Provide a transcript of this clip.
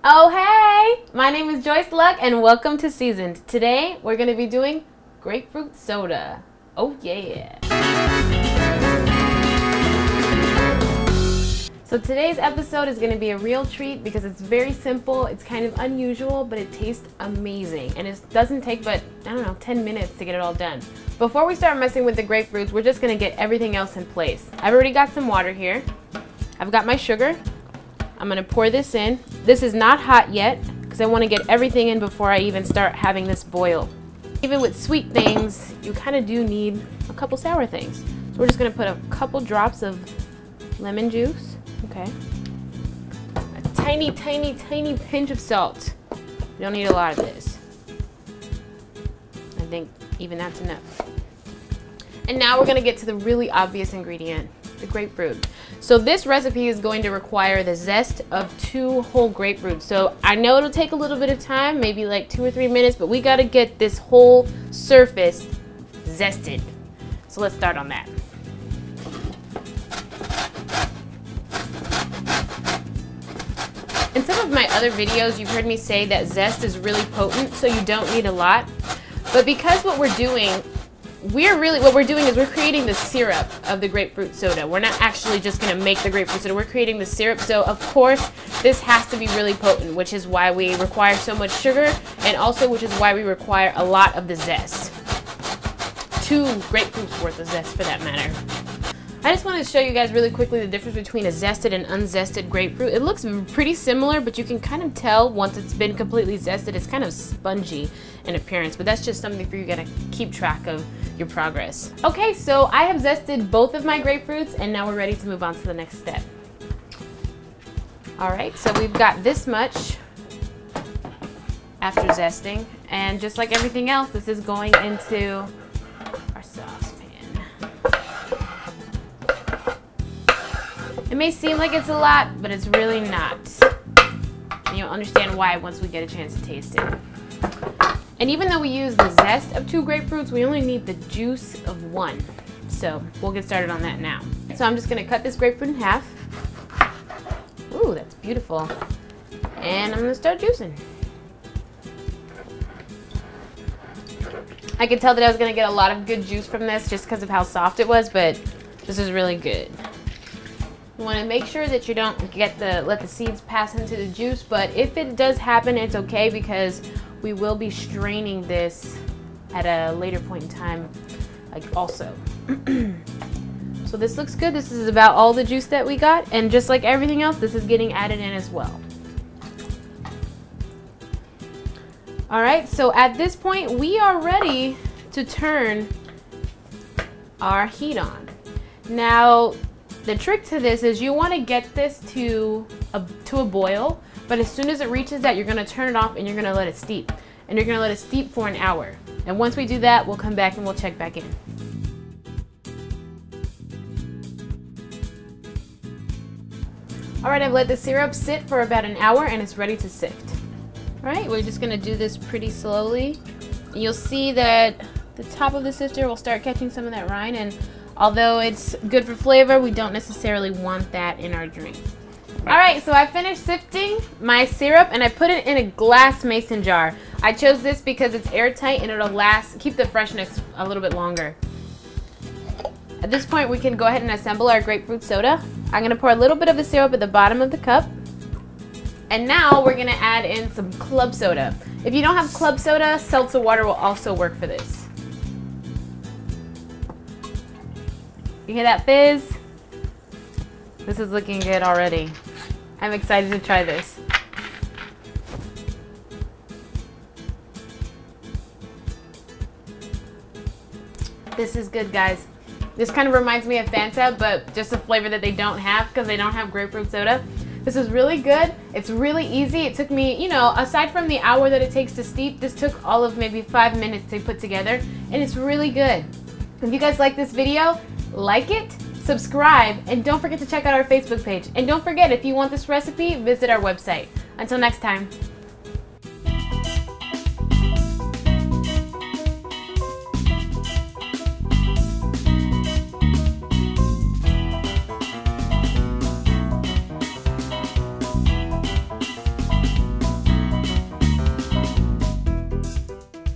Oh hey! My name is Joyce Luck and welcome to Seasoned. Today we're going to be doing grapefruit soda. Oh yeah! So today's episode is going to be a real treat because it's very simple, it's kind of unusual, but it tastes amazing. And it doesn't take but, 10 minutes to get it all done. Before we start messing with the grapefruits, we're just going to get everything else in place. I've already got some water here. I've got my sugar. I'm going to pour this in. This is not hot yet because I want to get everything in before I even start having this boil. Even with sweet things, you kind of do need a couple sour things. So we're just going to put a couple drops of lemon juice. Okay. A tiny, tiny, tiny pinch of salt. You don't need a lot of this. I think even that's enough. And now we're going to get to the really obvious ingredient, the grapefruit. So this recipe is going to require the zest of 2 whole grapefruits. So I know it'll take a little bit of time, maybe like 2 or 3 minutes, but we got to get this whole surface zested. So let's start on that. In some of my other videos, you've heard me say that zest is really potent, so you don't need a lot. But because what we're doing is we're creating the syrup of the grapefruit soda. We're not actually just going to make the grapefruit soda. We're creating the syrup. So of course, this has to be really potent, which is why we require so much sugar, and also which is why we require a lot of the zest. 2 grapefruits worth of zest for that matter. I just wanted to show you guys really quickly the difference between a zested and unzested grapefruit. It looks pretty similar, but you can kind of tell once it's been completely zested, it's kind of spongy in appearance, but that's just something for you to keep track of your progress. Okay, so I have zested both of my grapefruits and now we're ready to move on to the next step. All right, so we've got this much after zesting, and just like everything else, this is going into our saucepan. It may seem like it's a lot, but it's really not. And you'll understand why once we get a chance to taste it. And even though we use the zest of 2 grapefruits, we only need the juice of 1. So we'll get started on that now. So I'm just gonna cut this grapefruit in half. Ooh, that's beautiful. And I'm gonna start juicing. I could tell that I was gonna get a lot of good juice from this just because of how soft it was, but this is really good. You want to make sure that you don't let the seeds pass into the juice, but if it does happen, it's okay because we will be straining this at a later point in time, like also. So this looks good. This is about all the juice that we got, and just like everything else, this is getting added in as well. All right, so at this point, we are ready to turn our heat on. Now, the trick to this is you want to get this to a boil, but as soon as it reaches that, you're going to turn it off and you're going to let it steep. And you're going to let it steep for an hour. And once we do that, we'll come back and we'll check back in. All right, I've let the syrup sit for about an hour and it's ready to sift. All right, we're just going to do this pretty slowly. And you'll see that the top of the sifter will start catching some of that rind, and although it's good for flavor, we don't necessarily want that in our drink. All right, so I finished sifting my syrup and I put it in a glass mason jar. I chose this because it's airtight and it'll keep the freshness a little bit longer. At this point, we can go ahead and assemble our grapefruit soda. I'm gonna pour a little bit of the syrup at the bottom of the cup. And now we're gonna add in some club soda. If you don't have club soda, seltzer water will also work for this. You hear that fizz? This is looking good already. I'm excited to try this. This is good, guys. This kind of reminds me of Fanta, but just a flavor that they don't have because they don't have grapefruit soda. This is really good. It's really easy. It took me, aside from the hour that it takes to steep, this took all of maybe 5 minutes to put together, and it's really good. If you guys like this video, like it, subscribe, and don't forget to check out our Facebook page. And don't forget, if you want this recipe, visit our website. Until next time.